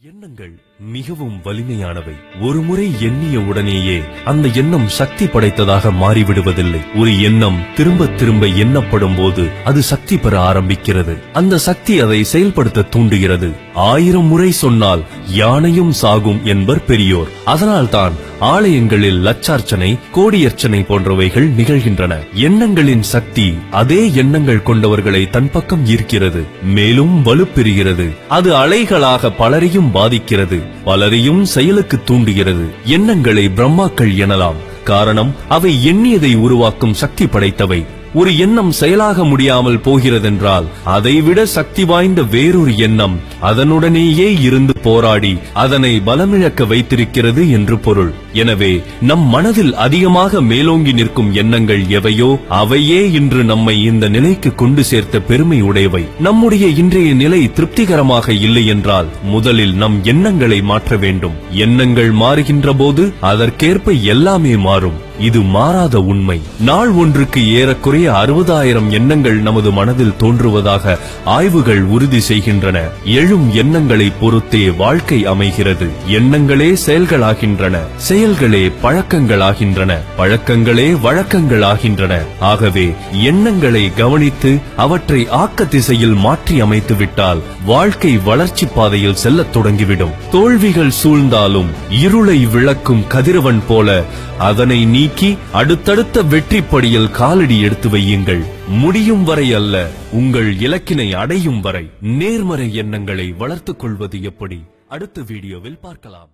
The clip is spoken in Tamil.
எண்ணங்கள் மிகவும் வலிமையானவை. ஒருமுறை எண்ணிய உடனேயே அந்த எண்ணம் சக்தி படைத்ததாக மாறிவிடுவதில்லை. ஒரு எண்ணம் திரும்ப திரும்ப எண்ணப்படும் போது அது சக்தி பெற ஆரம்பிக்கிறது. அந்த சக்தி அதை செயல்படுத்த தூண்டுகிறது. 1000 முறை சொன்னால் யானையும் சாகும் என்பர் பெரியோர். அதனால்தான் ஆலயங்களில் லட்சார்ச்சனை, கோடியர்ச்சனை போன்றவைகள் நிகழ்கின்றன. எண்ணங்களின் சக்தி அதே எண்ணங்கள் கொண்டவர்களை தன் பக்கம் ஈர்க்கிறது, மேலும் வலுப்பெறுகிறது. அது அலைகளாக பலரையும் பாதிக்கிறது, பலரையும் செயலுக்கு தூண்டுகிறது. எண்ணங்களை பிரம்மாக்கள் எனலாம். காரணம், அவை எண்ணியதை உருவாக்கும் சக்தி படைத்தவை. ஒரு எண்ணம் செயலாக முடியாமல் போகிறதென்றால் அதைவிட சக்தி வாய்ந்த வேறொரு எண்ணம் அதனுடனேயே இருந்து போராடி அதனை பலமிழக்க வைத்திருக்கிறது என்று பொருள். எனவே நம் மனதில் அதிகமாக மேலோங்கி நிற்கும் எண்ணங்கள் எவையோ அவையே இன்று நம்மை இந்த நிலைக்கு கொண்டு சேர்த்த பெருமை உடையவை. நம்முடைய இன்றைய நிலை திருப்திகரமாக இல்லை என்றால் முதலில் நம் எண்ணங்களை மாற்ற வேண்டும். எண்ணங்கள் மாறுகின்ற போது அதற்கேற்ப எல்லாமே மாறும். இது மாறாத உண்மை. நாள் ஒன்றுக்கு ஏறக்குறைய 60,000 எண்ணங்கள் நமது மனதில் தோன்றுவதாக ஆய்வுகள் உறுதி செய்கின்றன. எழும் எண்ணங்களை பொறுத்தே வாழ்க்கை அமைகிறது. எண்ணங்களே செயல்களாகின்றன, செயல்களே பழக்கங்களாகின்றன, பழக்கங்களே வழக்கங்களாகின்றன. ஆகவே எண்ணங்களை கவனித்து அவற்றை ஆக்க திசையில் மாற்றி அமைத்து விட்டால் வாழ்க்கை வளர்ச்சி பாதையில் செல்லத் தொடங்கிவிடும். தோல்விகள் சூழ்ந்தாலும் இருளை விளக்கும் கதிரவன் போல அதனை நீக்கி அடுத்தடுத்த வெற்றிப்படியில் காலடி எடுத்து வையுங்கள். முடியும் வரை அல்ல, உங்கள் இலக்கினை அடையும் வரை. நேர்மறை எண்ணங்களை வளர்த்துக் கொள்வது எப்படி? அடுத்த வீடியோவில் பார்க்கலாம்.